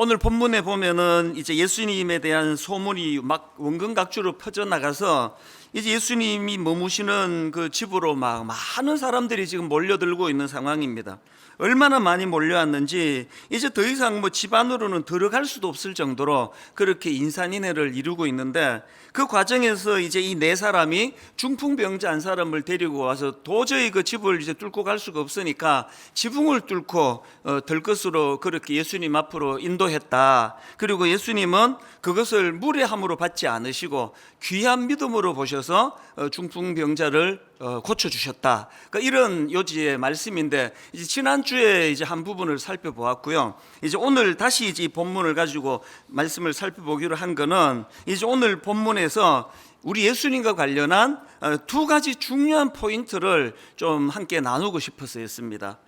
오늘 본문에 보면은 이제 예수님에 대한 소문이 막 원근각주로 퍼져나가서 이제 예수님이 머무시는 그 집으로 막 많은 사람들이 지금 몰려들고 있는 상황입니다. 얼마나 많이 몰려왔는지 이제 더 이상 뭐 집 안으로는 들어갈 수도 없을 정도로 그렇게 인산인해를 이루고 있는데, 그 과정에서 이제 이 네 사람이 중풍병자 한 사람을 데리고 와서 도저히 그 집을 이제 뚫고 갈 수가 없으니까 지붕을 뚫고 들것으로 그렇게 예수님 앞으로 인도했다. 그리고 예수님은 그것을 무례함으로 받지 않으시고 귀한 믿음으로 보셔서 중풍병자를 고쳐주셨다. 그러니까 이런 요지의 말씀인데, 이제 지난주에 이제 한 부분을 살펴보았고요. 이제 오늘 다시 이제 이 본문을 가지고 말씀을 살펴보기로 한 거는, 이제 오늘 본문에서 우리 예수님과 관련한 두 가지 중요한 포인트를 좀 함께 나누고 싶어서였습니다.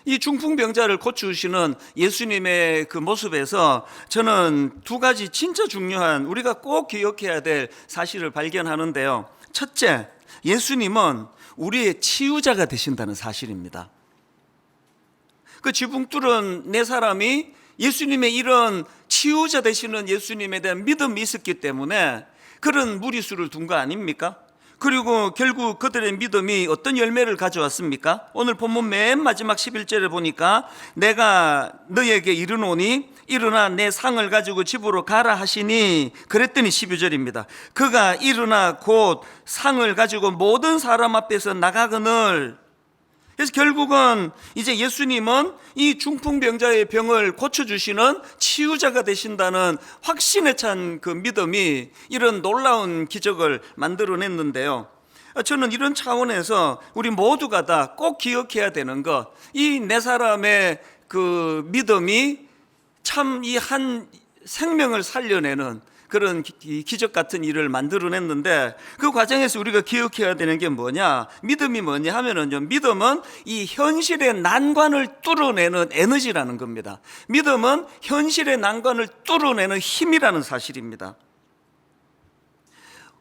이 중풍병자를 고치시는 예수님의 그 모습에서 저는 두 가지 진짜 중요한, 우리가 꼭 기억해야 될 사실을 발견하는데요. 첫째, 예수님은 우리의 치유자가 되신다는 사실입니다. 그 지붕 뚫은 네 사람이 예수님의 이런 치유자 되시는 예수님에 대한 믿음이 있었기 때문에 그런 무리수를 둔 거 아닙니까? 그리고 결국 그들의 믿음이 어떤 열매를 가져왔습니까? 오늘 본문 맨 마지막 11절에 보니까 내가 너에게 이르노니 일어나 내 상을 가지고 집으로 가라 하시니, 그랬더니 12절입니다. 그가 일어나 곧 상을 가지고 모든 사람 앞에서 나가거늘. 그래서 결국은 이제 예수님은 이 중풍병자의 병을 고쳐주시는 치유자가 되신다는 확신에 찬 그 믿음이 이런 놀라운 기적을 만들어냈는데요. 저는 이런 차원에서 우리 모두가 다 꼭 기억해야 되는 것, 이 네 사람의 그 믿음이 참 이 한 생명을 살려내는 그런 기적 같은 일을 만들어냈는데, 그 과정에서 우리가 기억해야 되는 게 뭐냐, 믿음이 뭐냐 하면은요, 믿음은 이 현실의 난관을 뚫어내는 에너지라는 겁니다. 믿음은 현실의 난관을 뚫어내는 힘이라는 사실입니다.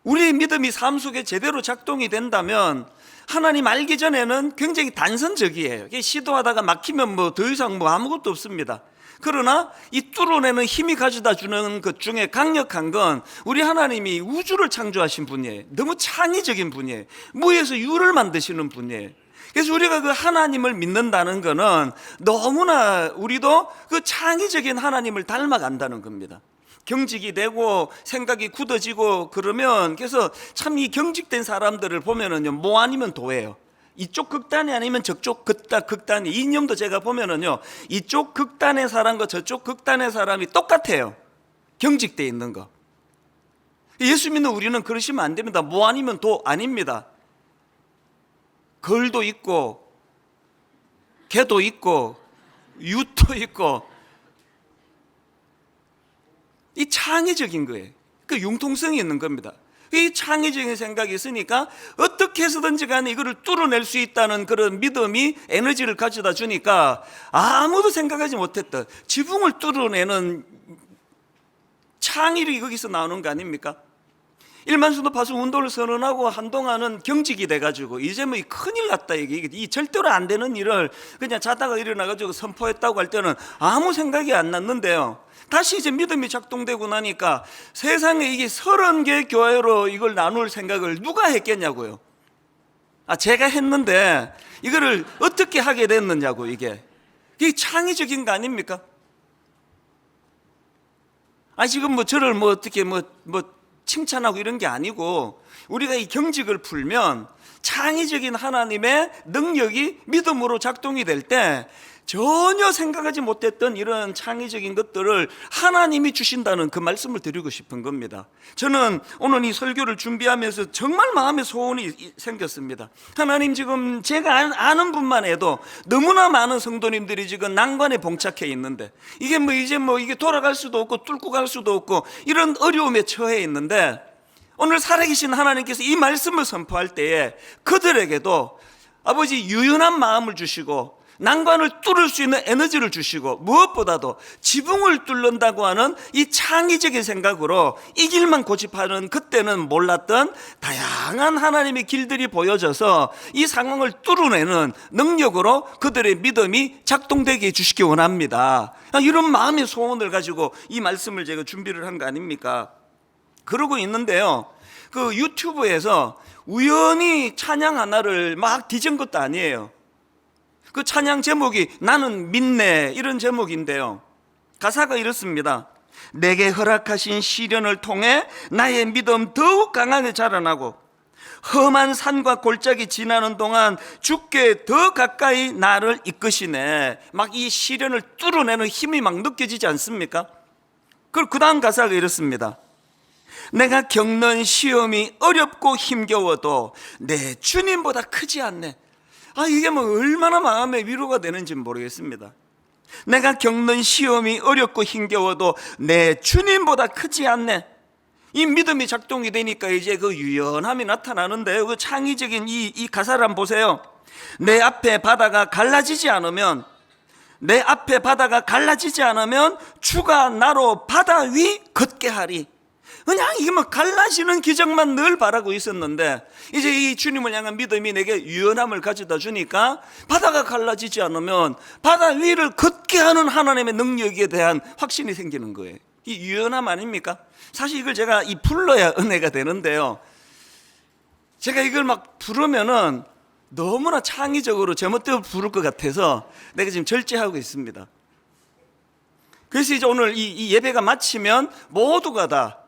우리의 믿음이 삶 속에 제대로 작동이 된다면 하나님 알기 전에는 굉장히 단선적이에요. 시도하다가 막히면 뭐 더 이상 뭐 아무것도 없습니다. 그러나 이 뚫어내는 힘이 가져다 주는 것 중에 강력한 건, 우리 하나님이 우주를 창조하신 분이에요. 너무 창의적인 분이에요. 무에서 유를 만드시는 분이에요. 그래서 우리가 그 하나님을 믿는다는 거는 너무나 우리도 그 창의적인 하나님을 닮아간다는 겁니다. 경직이 되고 생각이 굳어지고 그러면, 그래서 참 이 경직된 사람들을 보면은요, 뭐 아니면 도예요. 이쪽 극단이 아니면 저쪽 극단이, 이념도 제가 보면은요, 이쪽 극단의 사람과 저쪽 극단의 사람이 똑같아요. 경직되어 있는 거. 예수 믿는 우리는 그러시면 안 됩니다. 뭐 아니면 도 아닙니다. 걸도 있고 개도 있고 유도 있고, 이 창의적인 거예요. 그 융통성이 있는 겁니다. 이 창의적인 생각이 있으니까 어떻게 해서든지 간에 이거를 뚫어낼 수 있다는 그런 믿음이 에너지를 가져다 주니까 아무도 생각하지 못했던 지붕을 뚫어내는 창의력이 거기서 나오는 거 아닙니까? 일만수도 파수 운동을 선언하고 한동안은 경직이 돼가지고 이제 뭐 큰일 났다, 이게 이 절대로 안 되는 일을 그냥 자다가 일어나가지고 선포했다고 할 때는 아무 생각이 안 났는데요, 다시 이제 믿음이 작동되고 나니까 세상에 이게 30개 교회로 이걸 나눌 생각을 누가 했겠냐고요. 제가 했는데 이거를 어떻게 하게 됐느냐고. 이게 창의적인 거 아닙니까? 지금 뭐 저를 뭐 어떻게 뭐 칭찬하고 이런 게 아니고, 우리가 이 경직을 풀면 창의적인 하나님의 능력이 믿음으로 작동이 될 때 전혀 생각하지 못했던 이런 창의적인 것들을 하나님이 주신다는 그 말씀을 드리고 싶은 겁니다. 저는 오늘 이 설교를 준비하면서 정말 마음에 소원이 생겼습니다. 하나님, 지금 제가 아는 분만 해도 너무나 많은 성도님들이 지금 난관에 봉착해 있는데, 이게 뭐 이제 뭐 이게 돌아갈 수도 없고 뚫고 갈 수도 없고 이런 어려움에 처해 있는데, 오늘 살아계신 하나님께서 이 말씀을 선포할 때에 그들에게도 아버지 유연한 마음을 주시고 난관을 뚫을 수 있는 에너지를 주시고, 무엇보다도 지붕을 뚫는다고 하는 이 창의적인 생각으로 이 길만 고집하는, 그때는 몰랐던 다양한 하나님의 길들이 보여져서 이 상황을 뚫어내는 능력으로 그들의 믿음이 작동되게 해주시기 원합니다. 이런 마음의 소원을 가지고 이 말씀을 제가 준비를 한 거 아닙니까? 그러고 있는데요, 그 유튜브에서 우연히 찬양 하나를 막 뒤진 것도 아니에요. 그 찬양 제목이 나는 믿네, 이런 제목인데요, 가사가 이렇습니다. 내게 허락하신 시련을 통해 나의 믿음 더욱 강하게 자라나고, 험한 산과 골짜기 지나는 동안 주께 더 가까이 나를 이끄시네. 막 이 시련을 뚫어내는 힘이 막 느껴지지 않습니까? 그 다음 가사가 이렇습니다. 내가 겪는 시험이 어렵고 힘겨워도 내 주님보다 크지 않네. 이게 뭐 얼마나 마음의 위로가 되는지 모르겠습니다. 내가 겪는 시험이 어렵고 힘겨워도 내 주님보다 크지 않네. 이 믿음이 작동이 되니까 이제 그 유연함이 나타나는데요, 그 창의적인 이 가사를 한번 보세요. 내 앞에 바다가 갈라지지 않으면, 내 앞에 바다가 갈라지지 않으면 주가 나로 바다 위 걷게 하리. 그냥 이게 뭐 갈라지는 기적만 늘 바라고 있었는데, 이제 이 주님을 향한 믿음이 내게 유연함을 가져다 주니까 바다가 갈라지지 않으면 바다 위를 걷게 하는 하나님의 능력에 대한 확신이 생기는 거예요. 이 유연함 아닙니까? 사실 이걸 제가 불러야 은혜가 되는데요, 제가 이걸 막 부르면은 너무나 창의적으로 제멋대로 부를 것 같아서 내가 지금 절제하고 있습니다. 그래서 이제 오늘 이 예배가 마치면 모두가 다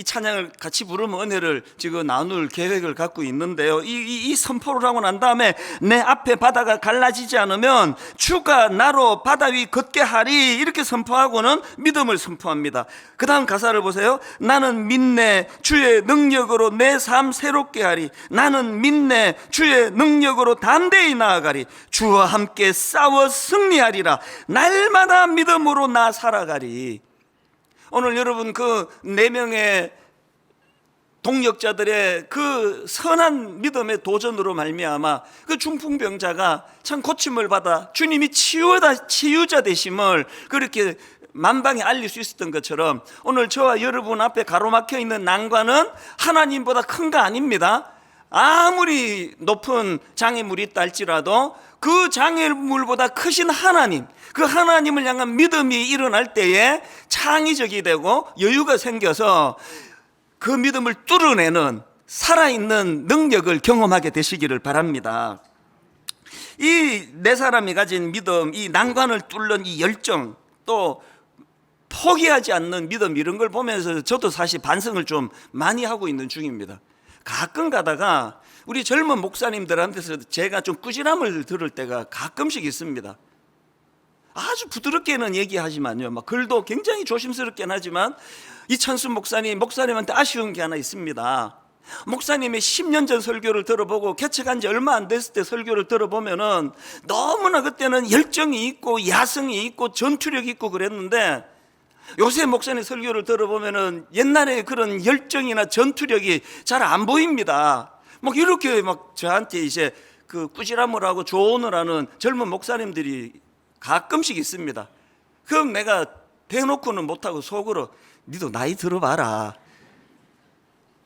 이 찬양을 같이 부르면 은혜를 지금 나눌 계획을 갖고 있는데요, 이 선포를 하고 난 다음에 내 앞에 바다가 갈라지지 않으면 주가 나로 바다 위 걷게 하리, 이렇게 선포하고는 믿음을 선포합니다. 그 다음 가사를 보세요. 나는 믿네 주의 능력으로 내 삶 새롭게 하리. 나는 믿네 주의 능력으로 담대히 나아가리. 주와 함께 싸워 승리하리라. 날마다 믿음으로 나 살아가리. 오늘 여러분 그 4명의 동역자들의 그 선한 믿음의 도전으로 말미암아 그 중풍병자가 참 고침을 받아 주님이 치유자 되심을 그렇게 만방에 알릴 수 있었던 것처럼, 오늘 저와 여러분 앞에 가로막혀 있는 난관은 하나님보다 큰 거 아닙니다. 아무리 높은 장애물이 있다 할지라도 그 장애물보다 크신 하나님, 그 하나님을 향한 믿음이 일어날 때에 창의적이 되고 여유가 생겨서 그 믿음을 뚫어내는 살아있는 능력을 경험하게 되시기를 바랍니다. 이 4사람이 가진 믿음, 이 난관을 뚫는 이 열정, 또 포기하지 않는 믿음, 이런 걸 보면서 저도 사실 반성을 좀 많이 하고 있는 중입니다. 가끔 가다가 우리 젊은 목사님들한테서 제가 좀 꾸지람을 들을 때가 가끔씩 있습니다. 아주 부드럽게는 얘기하지만요, 막 글도 굉장히 조심스럽게는 하지만, 이천수 목사님한테 아쉬운 게 하나 있습니다. 목사님의 10년 전 설교를 들어보고 개척한 지 얼마 안 됐을 때 설교를 들어보면은 너무나 그때는 열정이 있고 야성이 있고 전투력이 있고 그랬는데, 요새 목사님 설교를 들어보면은 옛날에 그런 열정이나 전투력이 잘 안 보입니다. 막 이렇게 막 저한테 이제 그 꾸지람을 하고 조언을 하는 젊은 목사님들이 가끔씩 있습니다. 그럼 내가 대놓고는 못하고 속으로 니도 나이 들어봐라,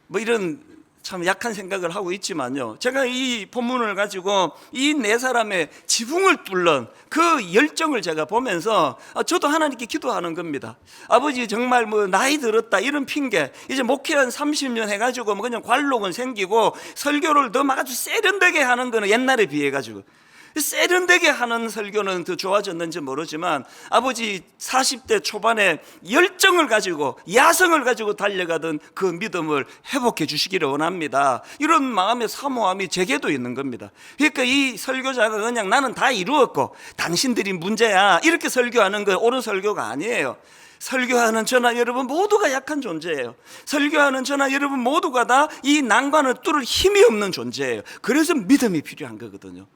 뭐 이런 참 약한 생각을 하고 있지만요, 제가 이 본문을 가지고 이 4사람의 지붕을 뚫는 그 열정을 제가 보면서 저도 하나님께 기도하는 겁니다. 아버지, 정말 뭐 나이 들었다 이런 핑계, 이제 목회 한 30년 해가지고 뭐 그냥 관록은 생기고 설교를 더 막 아주 세련되게 하는 거는 옛날에 비해 가지고 세련되게 하는 설교는 더 좋아졌는지 모르지만, 아버지 40대 초반에 열정을 가지고 야성을 가지고 달려가던 그 믿음을 회복해 주시기를 원합니다. 이런 마음의 사모함이 제게도 있는 겁니다. 그러니까 이 설교자가 그냥 나는 다 이루었고 당신들이 문제야 이렇게 설교하는 거 옳은 설교가 아니에요. 설교하는 저나 여러분 모두가 약한 존재예요. 설교하는 저나 여러분 모두가 다 이 난관을 뚫을 힘이 없는 존재예요. 그래서 믿음이 필요한 거거든요.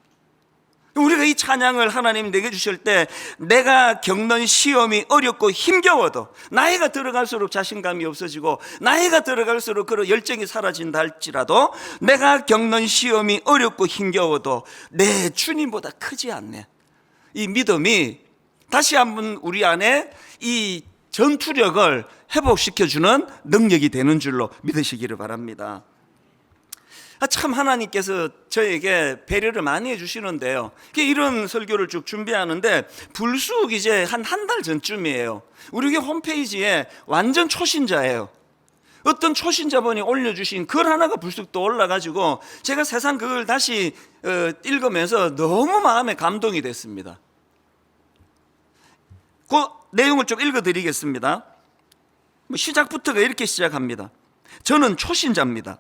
우리가 이 찬양을 하나님 내게 주실 때, 내가 겪는 시험이 어렵고 힘겨워도, 나이가 들어갈수록 자신감이 없어지고 나이가 들어갈수록 그런 열정이 사라진다 할지라도, 내가 겪는 시험이 어렵고 힘겨워도 내 주님보다 크지 않네, 이 믿음이 다시 한번 우리 안에 이 전투력을 회복시켜주는 능력이 되는 줄로 믿으시기를 바랍니다. 참 하나님께서 저에게 배려를 많이 해주시는데요, 이런 설교를 쭉 준비하는데 불쑥 이제 한 달 전쯤이에요, 우리 교회 홈페이지에 완전 초신자예요, 어떤 초신자분이 올려주신 글 하나가 불쑥 또 올라가지고 제가 세상 그걸 다시 읽으면서 너무 마음에 감동이 됐습니다. 그 내용을 좀 읽어드리겠습니다. 시작부터가 이렇게 시작합니다. 저는 초신자입니다.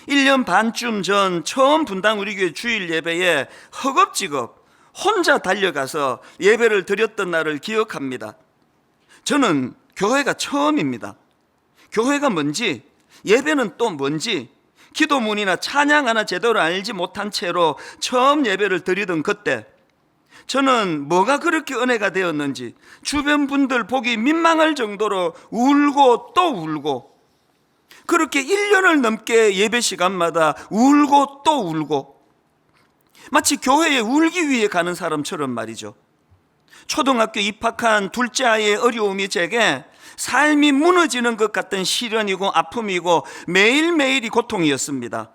1년 반쯤 전 처음 분당 우리 교회 주일 예배에 허겁지겁 혼자 달려가서 예배를 드렸던 날을 기억합니다. 저는 교회가 처음입니다. 교회가 뭔지, 예배는 또 뭔지, 기도문이나 찬양 하나 제대로 알지 못한 채로 처음 예배를 드리던 그때, 저는 뭐가 그렇게 은혜가 되었는지 주변 분들 보기 민망할 정도로 울고 또 울고, 그렇게 1년을 넘게 예배 시간마다 울고 또 울고, 마치 교회에 울기 위해 가는 사람처럼 말이죠. 초등학교 입학한 둘째 아이의 어려움이 제게 삶이 무너지는 것 같은 시련이고 아픔이고 매일매일이 고통이었습니다.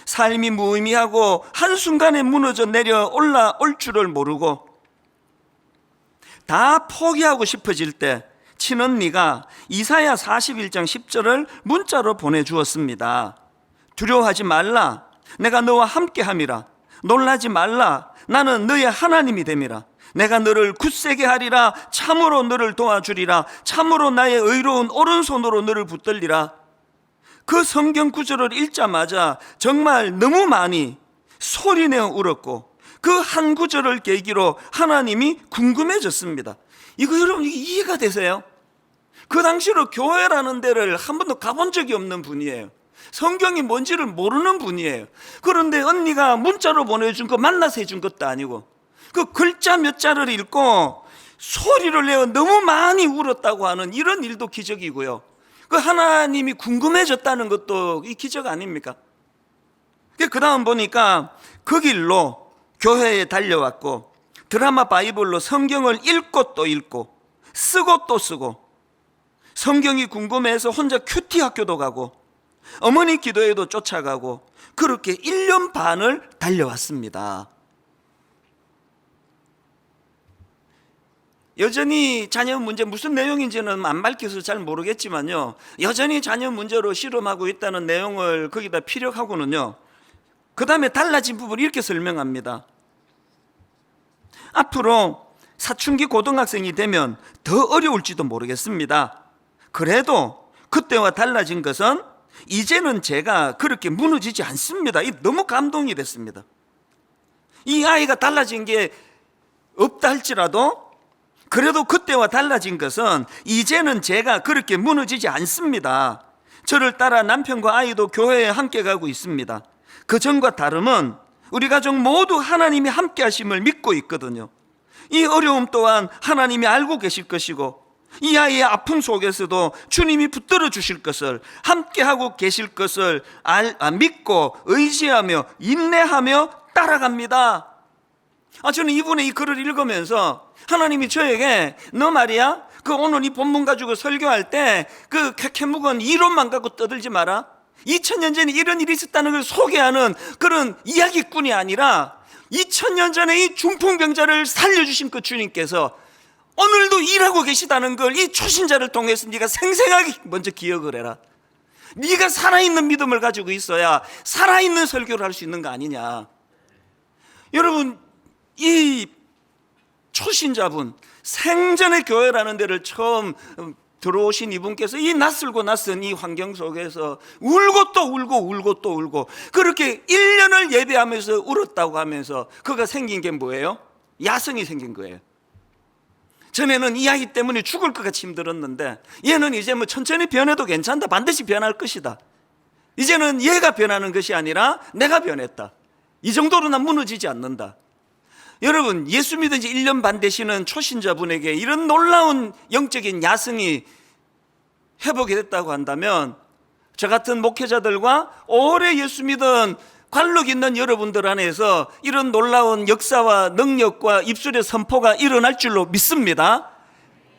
삶이 무의미하고 한순간에 무너져 내려 올라올 줄을 모르고 다 포기하고 싶어질 때 친언니가 이사야 41장 10절을 문자로 보내주었습니다. 두려워하지 말라, 내가 너와 함께함이라. 놀라지 말라, 나는 너의 하나님이 됨이라. 내가 너를 굳세게 하리라. 참으로 너를 도와주리라. 참으로 나의 의로운 오른손으로 너를 붙들리라. 그 성경 구절을 읽자마자 정말 너무 많이 소리내어 울었고, 그 한 구절을 계기로 하나님이 궁금해졌습니다. 이거 여러분 이해가 되세요? 그 당시로 교회라는 데를 한 번도 가본 적이 없는 분이에요. 성경이 뭔지를 모르는 분이에요. 그런데 언니가 문자로 보내준 거 만나서 해준 것도 아니고, 그 글자 몇 자를 읽고 소리를 내어 너무 많이 울었다고 하는 이런 일도 기적이고요, 그 하나님이 궁금해졌다는 것도 이 기적 아닙니까? 그 다음 보니까 그 길로 교회에 달려왔고, 드라마 바이블로 성경을 읽고 또 읽고 쓰고 또 쓰고, 성경이 궁금해서 혼자 큐티 학교도 가고 어머니 기도회도 쫓아가고, 그렇게 1년 반을 달려왔습니다. 여전히 자녀 문제, 무슨 내용인지는 안 밝혀서 잘 모르겠지만요, 여전히 자녀 문제로 씨름하고 있다는 내용을 거기다 피력하고는요, 그 다음에 달라진 부분을 이렇게 설명합니다. 앞으로 사춘기 고등학생이 되면 더 어려울지도 모르겠습니다. 그래도 그때와 달라진 것은 이제는 제가 그렇게 무너지지 않습니다. 너무 감동이 됐습니다. 이 아이가 달라진 게 없다 할지라도 그래도 그때와 달라진 것은 이제는 제가 그렇게 무너지지 않습니다. 저를 따라 남편과 아이도 교회에 함께 가고 있습니다. 그 전과 다름은 우리 가족 모두 하나님이 함께 하심을 믿고 있거든요. 이 어려움 또한 하나님이 알고 계실 것이고, 이 아이의 아픔 속에서도 주님이 붙들어 주실 것을, 함께 하고 계실 것을 믿고 의지하며 인내하며 따라갑니다. 저는 이분의 이 글을 읽으면서 하나님이 저에게 너 말이야, 그 오늘 이 본문 가지고 설교할 때 그 캐캐묵은 이론만 갖고 떠들지 마라. 2000년 전에 이런 일이 있었다는 걸 소개하는 그런 이야기꾼이 아니라 2000년 전에 이 중풍병자를 살려주신 그 주님께서 오늘도 일하고 계시다는 걸 이 초신자를 통해서 네가 생생하게 먼저 기억을 해라. 네가 살아있는 믿음을 가지고 있어야 살아있는 설교를 할 수 있는 거 아니냐. 여러분, 이 초신자분, 생전에 교회라는 데를 처음 들어오신 이분께서 이 낯설고 낯선 이 환경 속에서 울고 또 울고 울고 또 울고, 그렇게 1년을 예배하면서 울었다고 하면서 그가 생긴 게 뭐예요? 야성이 생긴 거예요. 전에는 이 아이 때문에 죽을 것 같이 힘들었는데 얘는 이제 뭐 천천히 변해도 괜찮다, 반드시 변할 것이다. 이제는 얘가 변하는 것이 아니라 내가 변했다. 이 정도로는 무너지지 않는다. 여러분, 예수 믿은 지 1년 반 되시는 초신자분에게 이런 놀라운 영적인 야성이 회복이 됐다고 한다면, 저 같은 목회자들과 오래 예수 믿은 관록 있는 여러분들 안에서 이런 놀라운 역사와 능력과 입술의 선포가 일어날 줄로 믿습니다.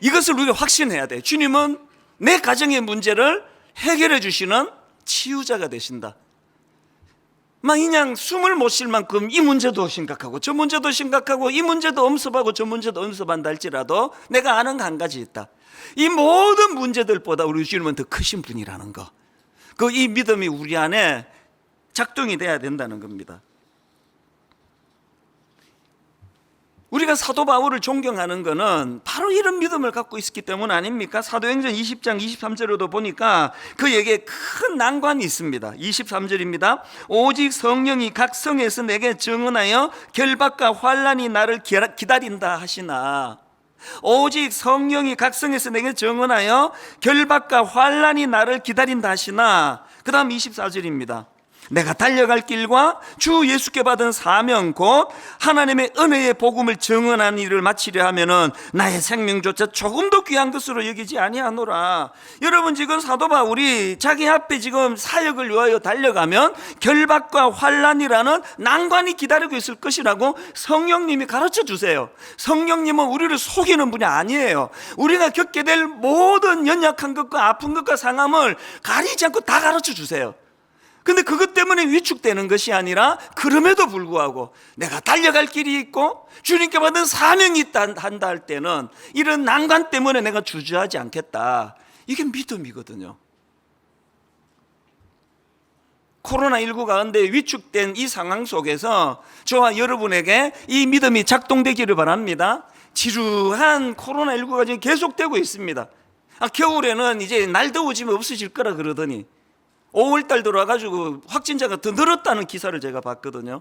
이것을 우리가 확신해야 돼. 주님은 내 가정의 문제를 해결해 주시는 치유자가 되신다. 그냥 숨을 못 쉴 만큼 이 문제도 심각하고 저 문제도 심각하고 이 문제도 엄습하고 저 문제도 엄습한다 할지라도 내가 아는 거 한 가지 있다. 이 모든 문제들보다 우리 주님은 더 크신 분이라는 거, 이 믿음이 우리 안에 작동이 돼야 된다는 겁니다. 우리가 사도 바울을 존경하는 것은 바로 이런 믿음을 갖고 있었기 때문 아닙니까? 사도행전 20장 23절에도 보니까 그에게 큰 난관이 있습니다. 23절입니다. 오직 성령이 각 성에서 내게 증언하여 결박과 환난이 나를 기다린다 하시나. 오직 성령이 각 성에서 내게 증언하여 결박과 환난이 나를 기다린다 하시나. 그 다음 24절입니다. 내가 달려갈 길과 주 예수께 받은 사명 곧 하나님의 은혜의 복음을 증언하는 일을 마치려 하면은 나의 생명조차 조금도 귀한 것으로 여기지 아니하노라. 여러분, 지금 사도 바울이 자기 앞에 지금 사역을 위하여 달려가면 결박과 환난이라는 난관이 기다리고 있을 것이라고 성령님이 가르쳐 주세요. 성령님은 우리를 속이는 분이 아니에요. 우리가 겪게 될 모든 연약한 것과 아픈 것과 상함을 가리지 않고 다 가르쳐 주세요. 근데 그것 때문에 위축되는 것이 아니라, 그럼에도 불구하고 내가 달려갈 길이 있고 주님께 받은 사명이 있다 한다 할 때는 이런 난관 때문에 내가 주저하지 않겠다. 이게 믿음이거든요. 코로나19 가운데 위축된 이 상황 속에서 저와 여러분에게 이 믿음이 작동되기를 바랍니다. 지루한 코로나19가 지금 계속되고 있습니다. 겨울에는 이제 날 더워지면 없어질 거라 그러더니 5월달 들어와가지고 확진자가 더 늘었다는 기사를 제가 봤거든요.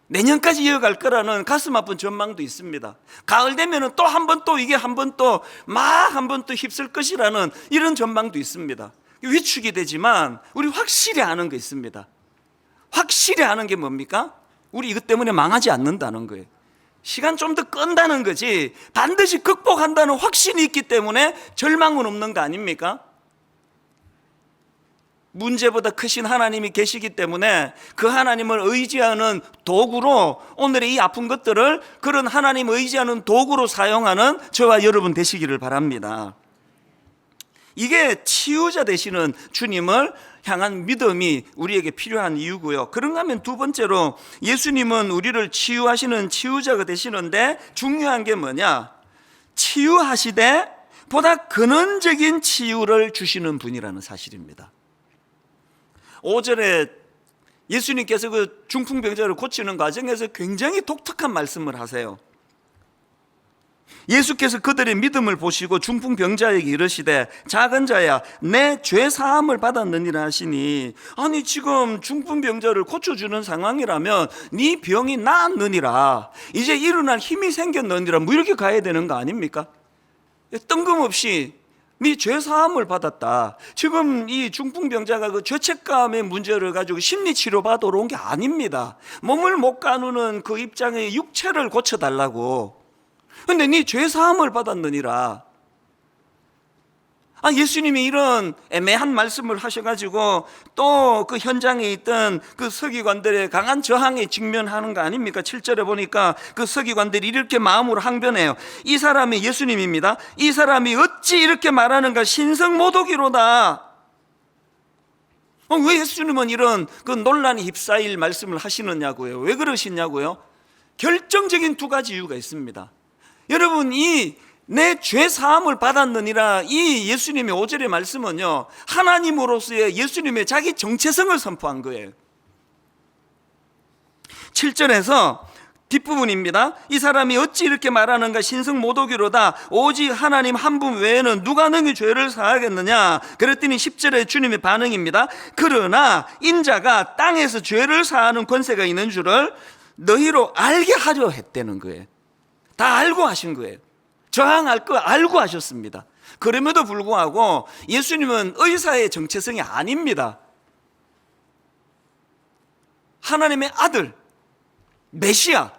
내년까지 이어갈 거라는 가슴 아픈 전망도 있습니다. 가을 되면 또 한 번 또 이게 한 번 또 막 한 번 또 휩쓸 것이라는 이런 전망도 있습니다. 위축이 되지만 우리 확실히 아는 게 있습니다. 확실히 아는 게 뭡니까? 우리 이것 때문에 망하지 않는다는 거예요. 시간 좀 더 끈다는 거지 반드시 극복한다는 확신이 있기 때문에 절망은 없는 거 아닙니까? 문제보다 크신 하나님이 계시기 때문에 그 하나님을 의지하는 도구로, 오늘의 이 아픈 것들을 그런 하나님을 의지하는 도구로 사용하는 저와 여러분 되시기를 바랍니다. 이게 치유자 되시는 주님을 향한 믿음이 우리에게 필요한 이유고요. 그런가 하면 두 번째로, 예수님은 우리를 치유하시는 치유자가 되시는데 중요한 게 뭐냐? 치유하시되 보다 근원적인 치유를 주시는 분이라는 사실입니다. 5절에 예수님께서 그 중풍병자를 고치는 과정에서 굉장히 독특한 말씀을 하세요. 예수께서 그들의 믿음을 보시고 중풍병자에게 이르시되 작은 자야 내 죄 사함을 받았느니라 하시니, 아니 지금 중풍병자를 고쳐주는 상황이라면 네 병이 나았느니라, 이제 일어날 힘이 생겼느니라, 뭐 이렇게 가야 되는 거 아닙니까? 뜬금없이 네 죄 사함을 받았다. 지금 이 중풍병자가 그 죄책감의 문제를 가지고 심리치료 받으러 온 게 아닙니다. 몸을 못 가누는 그 입장의 육체를 고쳐달라고. 근데 네 죄 사함을 받았느니라. 예수님이 이런 애매한 말씀을 하셔가지고 또 그 현장에 있던 그 서기관들의 강한 저항에 직면하는 거 아닙니까? 7절에 보니까 그 서기관들이 이렇게 마음으로 항변해요. 이 사람이, 예수님입니다, 이 사람이 어찌 이렇게 말하는가, 신성모독이로다. 왜 예수님은 이런 그 논란이 휩싸일 말씀을 하시느냐고요? 왜 그러시냐고요? 결정적인 두 가지 이유가 있습니다. 여러분, 이 내 죄 사함을 받았느니라, 이 예수님의 5절의 말씀은요, 하나님으로서의 예수님의 자기 정체성을 선포한 거예요. 7절에서 뒷부분입니다. 이 사람이 어찌 이렇게 말하는가, 신성모독이로다. 오직 하나님 한 분 외에는 누가 능히 죄를 사하겠느냐. 그랬더니 10절에 주님의 반응입니다. 그러나 인자가 땅에서 죄를 사하는 권세가 있는 줄을 너희로 알게 하려 했다는 거예요. 다 알고 하신 거예요. 저항할 거 알고 하셨습니다. 그럼에도 불구하고 예수님은 의사의 정체성이 아닙니다. 하나님의 아들, 메시아,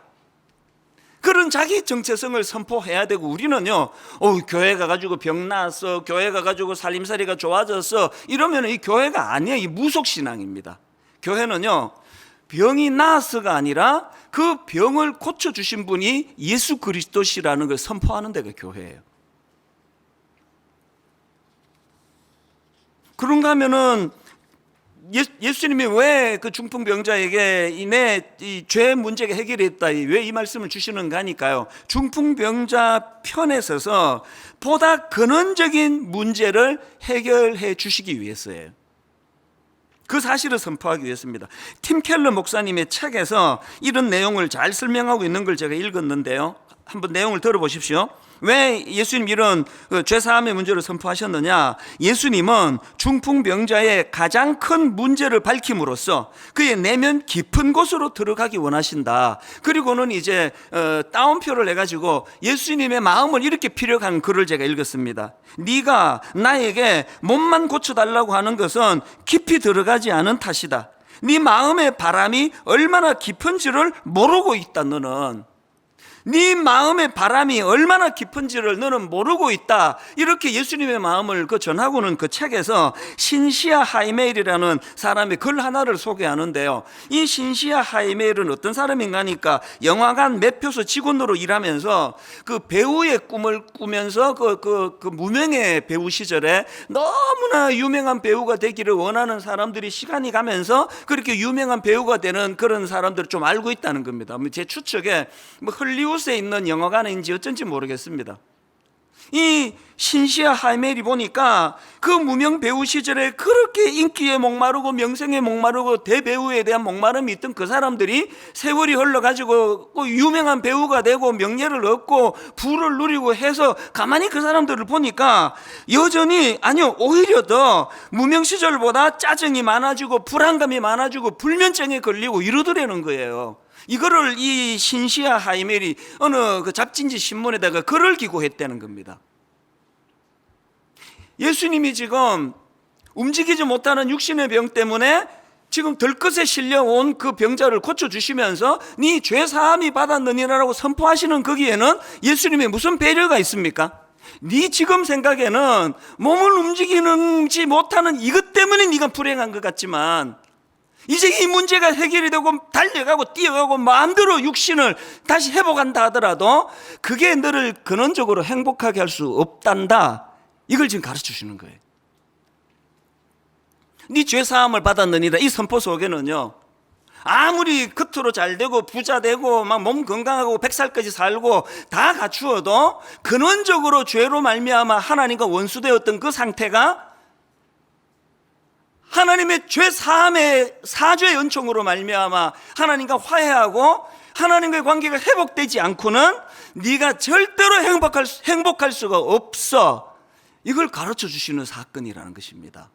그런 자기 정체성을 선포해야 되고, 우리는요, 교회 가가지고 병 나았어, 교회 가가지고 살림살이가 좋아졌어, 이러면 이 교회가 아니에요. 이 무속신앙입니다. 교회는요, 병이 나았어가 아니라 그 병을 고쳐주신 분이 예수 그리스도시라는 걸 선포하는 데가 교회예요. 그런가 하면은 예수님이 왜 그 중풍병자에게 이 죄 문제가 해결했다, 왜 이 말씀을 주시는가 하니까요, 중풍병자 편에 서서 보다 근원적인 문제를 해결해 주시기 위해서예요. 그 사실을 선포하기 위해서입니다. 팀 켈러 목사님의 책에서 이런 내용을 잘 설명하고 있는 걸 제가 읽었는데요, 한번 내용을 들어보십시오. 왜 예수님 이런 죄사함의 문제를 선포하셨느냐? 예수님은 중풍병자의 가장 큰 문제를 밝힘으로써 그의 내면 깊은 곳으로 들어가기 원하신다. 그리고는 이제 따옴표를 해가지고 예수님의 마음을 이렇게 피력한 글을 제가 읽었습니다. 네가 나에게 몸만 고쳐달라고 하는 것은 깊이 들어가지 않은 탓이다. 네 마음의 바람이 얼마나 깊은지를 모르고 있다. 너는 네 마음의 바람이 얼마나 깊은지를 너는 모르고 있다. 이렇게 예수님의 마음을 전하고는 그 책에서 신시아 하이메일이라는 사람의 글 하나를 소개하는데요, 이 신시아 하이메일은 어떤 사람인가 하니까 영화관 매표소 직원으로 일하면서 그 배우의 꿈을 꾸면서 그 무명의 배우 시절에 너무나 유명한 배우가 되기를 원하는 사람들이 시간이 가면서 그렇게 유명한 배우가 되는 그런 사람들을 좀 알고 있다는 겁니다. 제 추측에 헐리우드에 있는 영화관인지 어쩐지 모르겠습니다. 이 신시아 하이멜이 보니까 그 무명 배우 시절에 그렇게 인기에 목마르고 명성에 목마르고 대배우에 대한 목마름이 있던 그 사람들이 세월이 흘러가지고 유명한 배우가 되고 명예를 얻고 부를 누리고 해서 가만히 그 사람들을 보니까 여전히, 아니요, 오히려 더 무명 시절보다 짜증이 많아지고 불안감이 많아지고 불면증에 걸리고 이러더라는 거예요. 이거를 이 신시아 하이멜이 어느 그 잡지인지 신문에다가 글을 기고했다는 겁니다. 예수님이 지금 움직이지 못하는 육신의 병 때문에 지금 들것에 실려온 그 병자를 고쳐주시면서 네 죄사함이 받았느니라고 선포하시는 거기에는 예수님의 무슨 배려가 있습니까? 네 지금 생각에는 몸을 움직이지 못하는 이것 때문에 네가 불행한 것 같지만, 이제 이 문제가 해결이 되고 달려가고 뛰어가고 마음대로 육신을 다시 회복한다 하더라도 그게 너를 근원적으로 행복하게 할 수 없단다. 이걸 지금 가르쳐 주시는 거예요. 네 죄사함을 받았느니라 이 선포 속에는요, 아무리 겉으로 잘 되고 부자 되고 막 몸 건강하고 100살까지 살고 다 갖추어도 근원적으로 죄로 말미암아 하나님과 원수되었던 그 상태가 하나님의 죄 사함의 사죄의 은총으로 말미암아 하나님과 화해하고 하나님과의 관계가 회복되지 않고는 네가 절대로 행복할 수가 없어. 이걸 가르쳐 주시는 사건이라는 것입니다.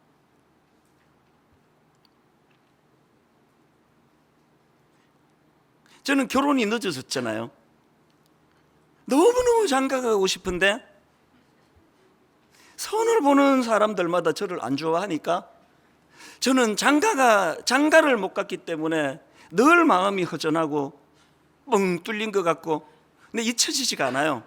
저는 결혼이 늦어졌잖아요. 너무너무 장가가고 싶은데 선을 보는 사람들마다 저를 안 좋아하니까 저는 장가를 못 갔기 때문에 늘 마음이 허전하고 뻥 뚫린 것 같고, 근데 잊혀지지가 않아요.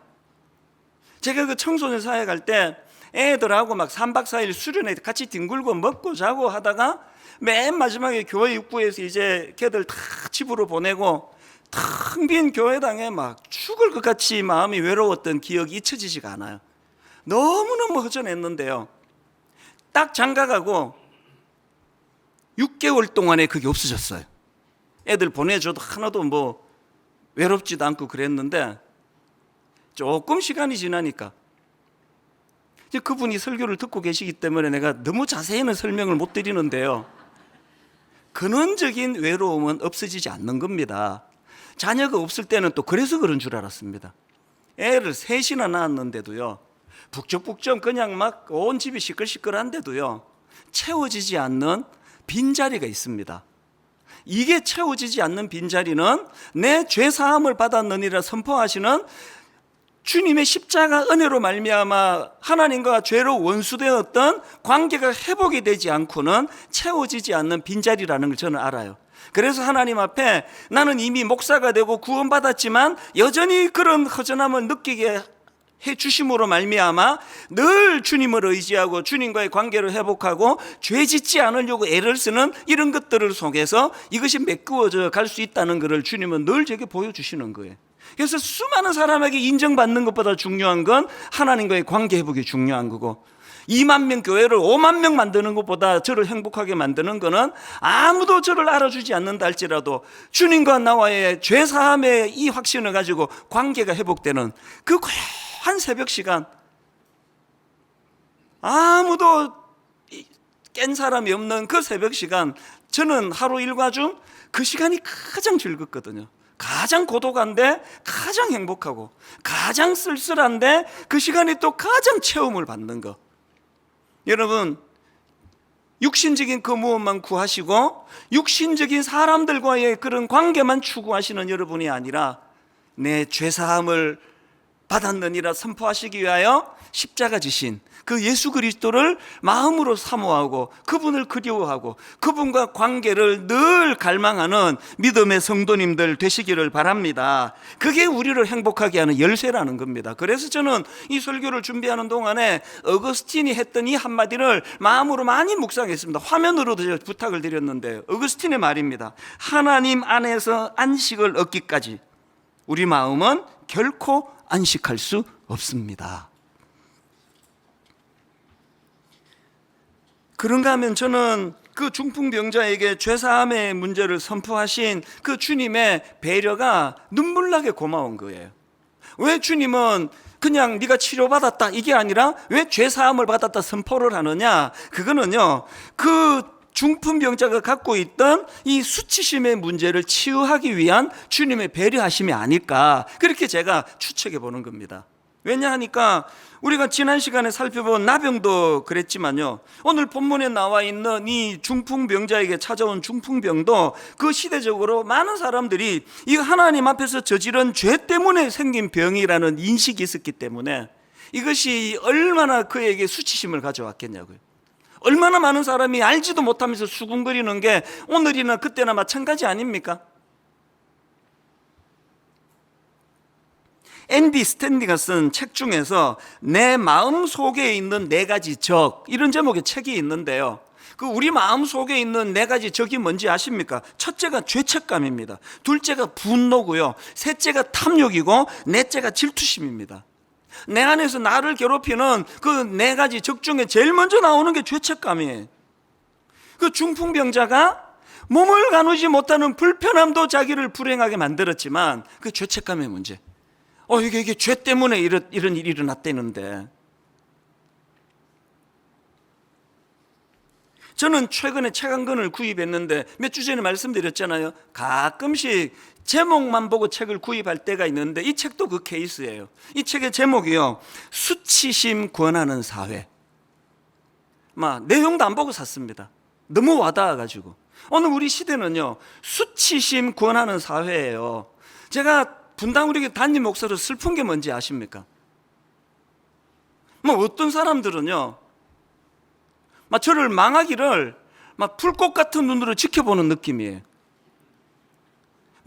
제가 그 청소년 사회 갈 때 애들하고 막 3박 4일 수련회 같이 뒹굴고 먹고 자고 하다가 맨 마지막에 교회 입구에서 이제 걔들 다 집으로 보내고 텅 빈 교회당에 막 죽을 것 같이 마음이 외로웠던 기억이 잊혀지지가 않아요. 너무너무 허전했는데요, 딱 장가가고 6개월 동안에 그게 없어졌어요. 애들 보내줘도 하나도 뭐 외롭지도 않고 그랬는데 조금 시간이 지나니까 이제 그분이 설교를 듣고 계시기 때문에 내가 너무 자세히는 설명을 못 드리는데요, 근원적인 외로움은 없어지지 않는 겁니다. 자녀가 없을 때는 또 그래서 그런 줄 알았습니다. 애를 셋이나 낳았는데도요, 북적북적 그냥 막 온 집이 시끌시끌한데도요 채워지지 않는 빈자리가 있습니다. 이게 채워지지 않는 빈자리는 내 죄사함을 받았느니라 선포하시는 주님의 십자가 은혜로 말미암아 하나님과 죄로 원수되었던 관계가 회복이 되지 않고는 채워지지 않는 빈자리라는 걸 저는 알아요. 그래서 하나님 앞에 나는 이미 목사가 되고 구원받았지만 여전히 그런 허전함을 느끼게 해 주심으로 말미암아 늘 주님을 의지하고 주님과의 관계를 회복하고 죄 짓지 않으려고 애를 쓰는 이런 것들을 속에서 이것이 메꾸어져 갈 수 있다는 것을 주님은 늘 제게 보여주시는 거예요. 그래서 수많은 사람에게 인정받는 것보다 중요한 건 하나님과의 관계 회복이 중요한 거고, 2만 명 교회를 5만 명 만드는 것보다 저를 행복하게 만드는 것은 아무도 저를 알아주지 않는다 할지라도 주님과 나와의 죄사함의 이 확신을 가지고 관계가 회복되는 그 고요한 새벽 시간, 아무도 깬 사람이 없는 그 새벽 시간, 저는 하루 일과 중 그 시간이 가장 즐겁거든요. 가장 고독한데 가장 행복하고, 가장 쓸쓸한데 그 시간이 또 가장 체험을 받는 것. 여러분, 육신적인 그 무엇만 구하시고 육신적인 사람들과의 그런 관계만 추구하시는 여러분이 아니라 내 죄사함을 받았느니라 선포하시기 위하여 십자가 지신 그 예수 그리스도를 마음으로 사모하고 그분을 그리워하고 그분과 관계를 늘 갈망하는 믿음의 성도님들 되시기를 바랍니다. 그게 우리를 행복하게 하는 열쇠라는 겁니다. 그래서 저는 이 설교를 준비하는 동안에 어거스틴이 했던 이 한마디를 마음으로 많이 묵상했습니다. 화면으로도 제가 부탁을 드렸는데, 어거스틴의 말입니다. 하나님 안에서 안식을 얻기까지 우리 마음은 결코 안식할 수 없습니다. 그런가 하면 저는 그 중풍병자에게 죄사함의 문제를 선포하신 그 주님의 배려가 눈물나게 고마운 거예요. 왜 주님은 그냥 네가 치료받았다 이게 아니라 왜 죄사함을 받았다 선포를 하느냐? 그거는요, 그 중풍병자가 갖고 있던 이 수치심의 문제를 치유하기 위한 주님의 배려하심이 아닐까, 그렇게 제가 추측해 보는 겁니다. 왜냐하니까 우리가 지난 시간에 살펴본 나병도 그랬지만요, 오늘 본문에 나와 있는 이 중풍병자에게 찾아온 중풍병도 그 시대적으로 많은 사람들이 이 하나님 앞에서 저지른 죄 때문에 생긴 병이라는 인식이 있었기 때문에 이것이 얼마나 그에게 수치심을 가져왔겠냐고요. 얼마나 많은 사람이 알지도 못하면서 수군거리는 게 오늘이나 그때나 마찬가지 아닙니까? 앤디 스탠리가 쓴 책 중에서 내 마음 속에 있는 4가지 적, 이런 제목의 책이 있는데요, 그 우리 마음 속에 있는 4가지 적이 뭔지 아십니까? 첫째가 죄책감입니다. 둘째가 분노고요, 셋째가 탐욕이고, 넷째가 질투심입니다. 내 안에서 나를 괴롭히는 그 4가지 적 중에 제일 먼저 나오는 게 죄책감이에요. 그 중풍병자가 몸을 가누지 못하는 불편함도 자기를 불행하게 만들었지만 그 죄책감의 문제, 이게 죄 때문에 이런 일이 일어났다는데, 저는 최근에 책 한 권을 구입했는데 몇 주 전에 말씀드렸잖아요. 가끔씩 제목만 보고 책을 구입할 때가 있는데 이 책도 그 케이스예요. 이 책의 제목이요, 수치심 권하는 사회. 내용도 안 보고 샀습니다. 너무 와닿아가지고. 오늘 우리 시대는요, 수치심 권하는 사회예요. 제가 분당 우리 담임 목사로 슬픈 게 뭔지 아십니까? 어떤 사람들은요, 저를 망하기를 풀꽃 같은 눈으로 지켜보는 느낌이에요.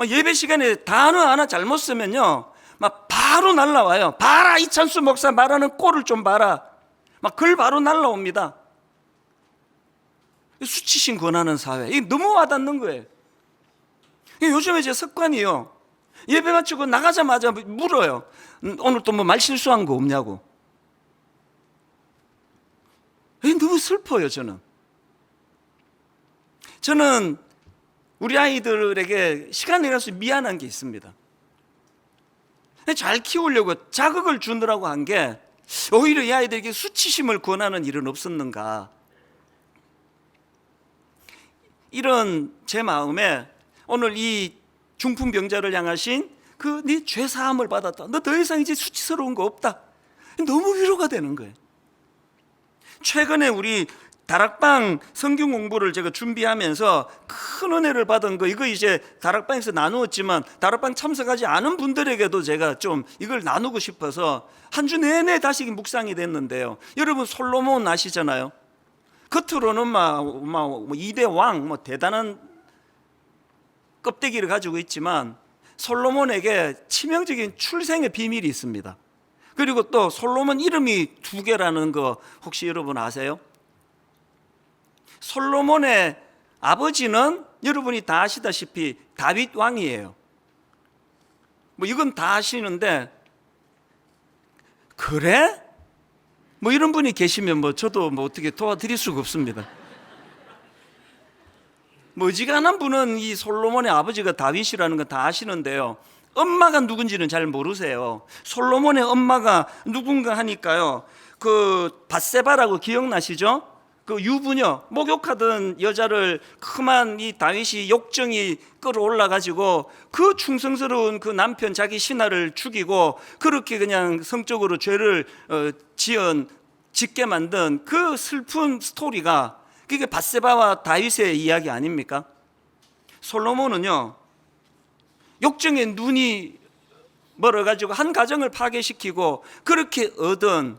예배 시간에 단어 하나 잘못 쓰면요, 바로 날라와요. 봐라, 이찬수 목사 말하는 꼴을 좀 봐라. 글 바로 날라옵니다. 수치심 권하는 사회, 이게 너무 와닿는 거예요. 요즘에 제 습관이요, 예배 마치고 나가자마자 물어요. 오늘 또 말 실수한 거 없냐고. 너무 슬퍼요. 저는 우리 아이들에게 시간 내서 미안한 게 있습니다. 잘 키우려고 자극을 주느라고 한 게 오히려 이 아이들에게 수치심을 권하는 일은 없었는가, 이런 제 마음에 오늘 이 중풍병자를 향하신 그 네 죄사함을 받았다, 너 더 이상 이제 수치스러운 거 없다, 너무 위로가 되는 거예요. 최근에 우리 다락방 성경 공부를 제가 준비하면서 큰 은혜를 받은 거, 이거 이제 다락방에서 나누었지만 다락방 참석하지 않은 분들에게도 제가 좀 이걸 나누고 싶어서 한 주 내내 다시 묵상이 됐는데요, 여러분 솔로몬 아시잖아요. 겉으로는 2대 왕, 대단한 껍데기를 가지고 있지만 솔로몬에게 치명적인 출생의 비밀이 있습니다. 그리고 또 솔로몬 이름이 2개라는 거 혹시 여러분 아세요? 솔로몬의 아버지는 여러분이 다 아시다시피 다윗 왕이에요. 뭐 이건 다 아시는데, 그래? 뭐 이런 분이 계시면 뭐 저도 뭐 어떻게 도와드릴 수가 없습니다. 뭐 어지간한 분은 이 솔로몬의 아버지가 다윗이라는 거 다 아시는데요, 엄마가 누군지는 잘 모르세요. 솔로몬의 엄마가 누군가 하니까요, 그 밧세바라고 기억나시죠? 그 유부녀, 목욕하던 여자를 그만 이 다윗이 욕정이 끌어올라 가지고 그 충성스러운 그 남편 자기 신하를 죽이고 그렇게 그냥 성적으로 죄를 짓게 만든 그 슬픈 스토리가, 그게 밧세바와 다윗의 이야기 아닙니까? 솔로몬은요, 욕정에 눈이 멀어가지고 한 가정을 파괴시키고 그렇게 얻은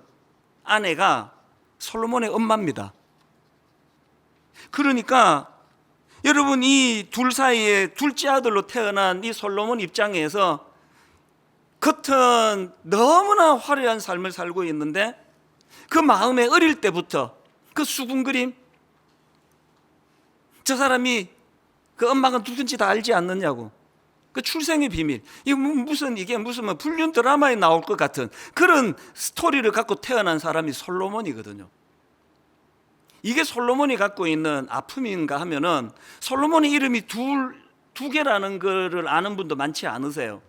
아내가 솔로몬의 엄마입니다. 그러니까 여러분, 이 둘 사이에 둘째 아들로 태어난 이 솔로몬 입장에서 겉은 너무나 화려한 삶을 살고 있는데 그 마음에 어릴 때부터 그 수군그림, 저 사람이 그 엄마가 누군지 다 알지 않느냐고, 그 출생의 비밀, 이게 무슨 뭐 불륜 드라마에 나올 것 같은 그런 스토리를 갖고 태어난 사람이 솔로몬이거든요. 이게 솔로몬이 갖고 있는 아픔인가 하면은, 솔로몬의 이름이 2개라는 거를 아는 분도 많지 않으세요.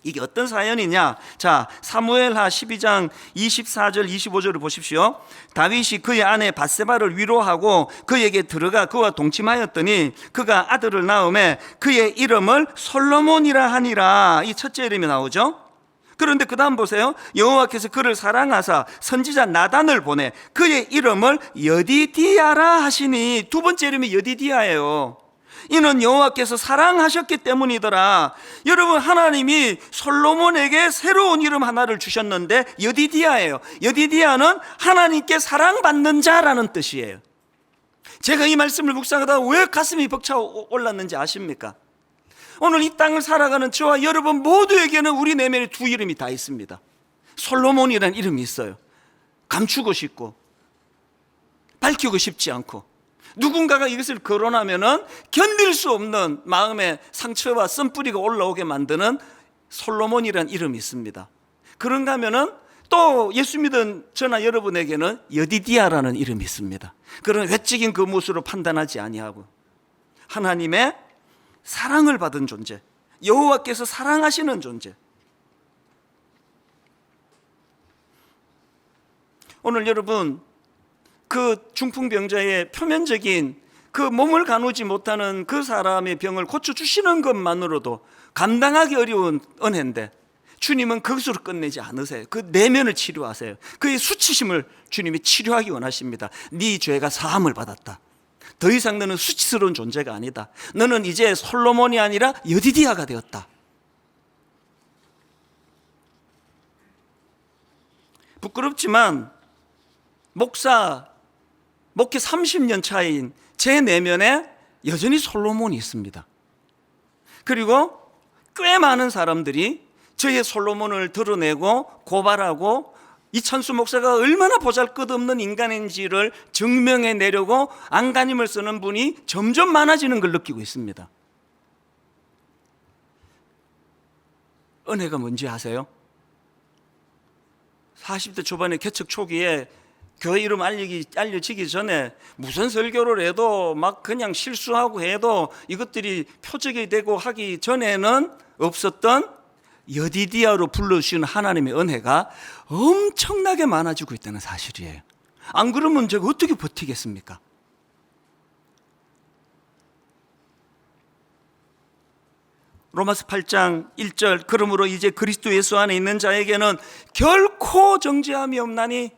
이게 어떤 사연이냐? 자, 사무엘하 12장 24절 25절을 보십시오. 다윗이 그의 아내 밧세바를 위로하고 그에게 들어가 그와 동침하였더니 그가 아들을 낳음에 그의 이름을 솔로몬이라 하니라. 이 첫째 이름이 나오죠. 그런데 그 다음 보세요. 여호와께서 그를 사랑하사 선지자 나단을 보내 그의 이름을 여디디아라 하시니. 2번째 이름이 여디디아예요. 이는 여호와께서 사랑하셨기 때문이더라. 여러분, 하나님이 솔로몬에게 새로운 이름 하나를 주셨는데 여디디아예요. 여디디아는 하나님께 사랑받는 자라는 뜻이에요. 제가 이 말씀을 묵상하다가 왜 가슴이 벅차 올랐는지 아십니까? 오늘 이 땅을 살아가는 저와 여러분 모두에게는 우리 내면에 2 이름이 다 있습니다. 솔로몬이라는 이름이 있어요. 감추고 싶고 밝히고 싶지 않고, 누군가가 이것을 거론하면은 견딜 수 없는 마음의 상처와 쓴뿌리가 올라오게 만드는 솔로몬이라는 이름이 있습니다. 그런가 하면은 또 예수 믿은 저나 여러분에게는 여디디아라는 이름이 있습니다. 그런 외적인 그 모습으로 판단하지 아니하고 하나님의 사랑을 받은 존재, 여호와께서 사랑하시는 존재. 오늘 여러분, 그 중풍병자의 표면적인 그 몸을 가누지 못하는 그 사람의 병을 고쳐주시는 것만으로도 감당하기 어려운 은혜인데, 주님은 그것으로 끝내지 않으세요. 그 내면을 치료하세요. 그의 수치심을 주님이 치료하기 원하십니다. 네 죄가 사함을 받았다. 더 이상 너는 수치스러운 존재가 아니다. 너는 이제 솔로몬이 아니라 여디디아가 되었다. 부끄럽지만 목회 30년 차인 제 내면에 여전히 솔로몬이 있습니다. 그리고 꽤 많은 사람들이 저의 솔로몬을 드러내고 고발하고 이찬수 목사가 얼마나 보잘것없는 인간인지를 증명해내려고 안간힘을 쓰는 분이 점점 많아지는 걸 느끼고 있습니다. 은혜가 뭔지 아세요? 40대 초반의 개척 초기에 교회 이름 알려지기 전에 무슨 설교를 해도 막 그냥 실수하고 해도 이것들이 표적이 되고 하기 전에는 없었던 여디디아로 불러주시는 하나님의 은혜가 엄청나게 많아지고 있다는 사실이에요. 안 그러면 제가 어떻게 버티겠습니까? 로마서 8장 1절, 그러므로 이제 그리스도 예수 안에 있는 자에게는 결코 정죄함이 없나니.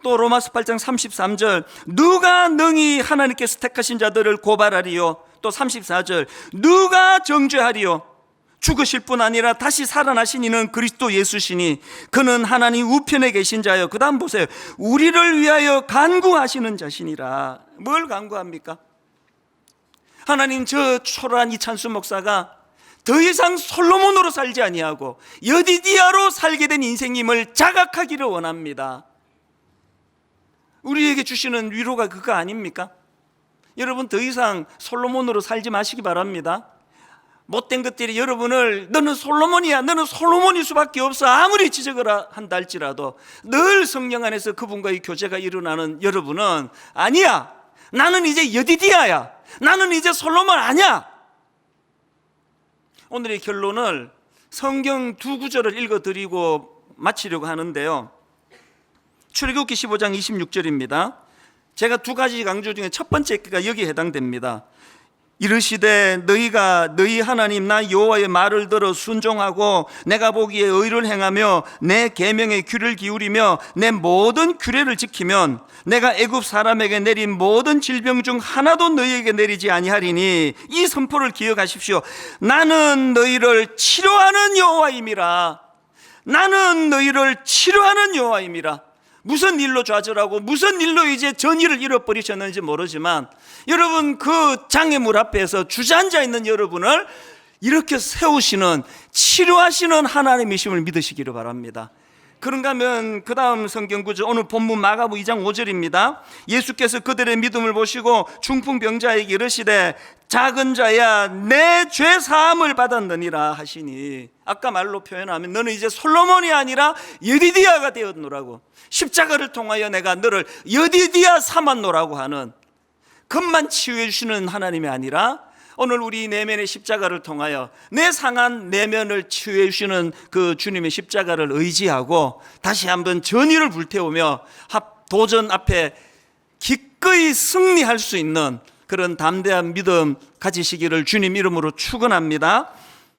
또 로마서 8장 33절, 누가 능히 하나님께서 택하신 자들을 고발하리요. 또 34절, 누가 정죄하리요. 죽으실 뿐 아니라 다시 살아나신 이는 그리스도 예수시니 그는 하나님 우편에 계신 자요. 그 다음 보세요. 우리를 위하여 간구하시는 자시니라. 뭘 간구합니까? 하나님, 저 초라한 이찬수 목사가 더 이상 솔로몬으로 살지 아니하고 여디디아로 살게 된 인생임을 자각하기를 원합니다. 우리에게 주시는 위로가 그거 아닙니까? 여러분, 더 이상 솔로몬으로 살지 마시기 바랍니다. 못된 것들이 여러분을 너는 솔로몬이야, 너는 솔로몬일 수밖에 없어 아무리 지적을 한다 할지라도 늘 성령 안에서 그분과의 교제가 일어나는 여러분은 아니야, 나는 이제 여디디아야, 나는 이제 솔로몬 아니야. 오늘의 결론을 성경 두 구절을 읽어드리고 마치려고 하는데요, 출애굽기 15장 26절입니다. 제가 두 가지 강조 중에 첫 번째가 여기에 해당됩니다. 이르시되 너희가 너희 하나님 나 여호와의 말을 들어 순종하고 내가 보기에 의를 행하며 내 계명의 귀를 기울이며 내 모든 규례를 지키면 내가 애굽 사람에게 내린 모든 질병 중 하나도 너희에게 내리지 아니하리니 이 선포를 기억하십시오. 나는 너희를 치료하는 여호와임이라. 나는 너희를 치료하는 여호와임이라. 무슨 일로 좌절하고 무슨 일로 이제 전의를 잃어버리셨는지 모르지만 여러분, 그 장애물 앞에서 주저앉아 있는 여러분을 이렇게 세우시는, 치료하시는 하나님이심을 믿으시기를 바랍니다. 그런가 하면 그 다음 성경 구절, 오늘 본문 마가복 2장 5절입니다. 예수께서 그들의 믿음을 보시고 중풍병자에게 이르시되 작은 자야 내 죄 사함을 받았느니라 하시니, 아까 말로 표현하면 너는 이제 솔로몬이 아니라 여디디아가 되었노라고, 십자가를 통하여 내가 너를 여디디아 삼았노라고 하는, 급만 치유해 주시는 하나님이 아니라 오늘 우리 내면의 십자가를 통하여 내 상한 내면을 치유해 주시는 그 주님의 십자가를 의지하고 다시 한번 전의를 불태우며 도전 앞에 기꺼이 승리할 수 있는 그런 담대한 믿음 가지시기를 주님 이름으로 축원합니다.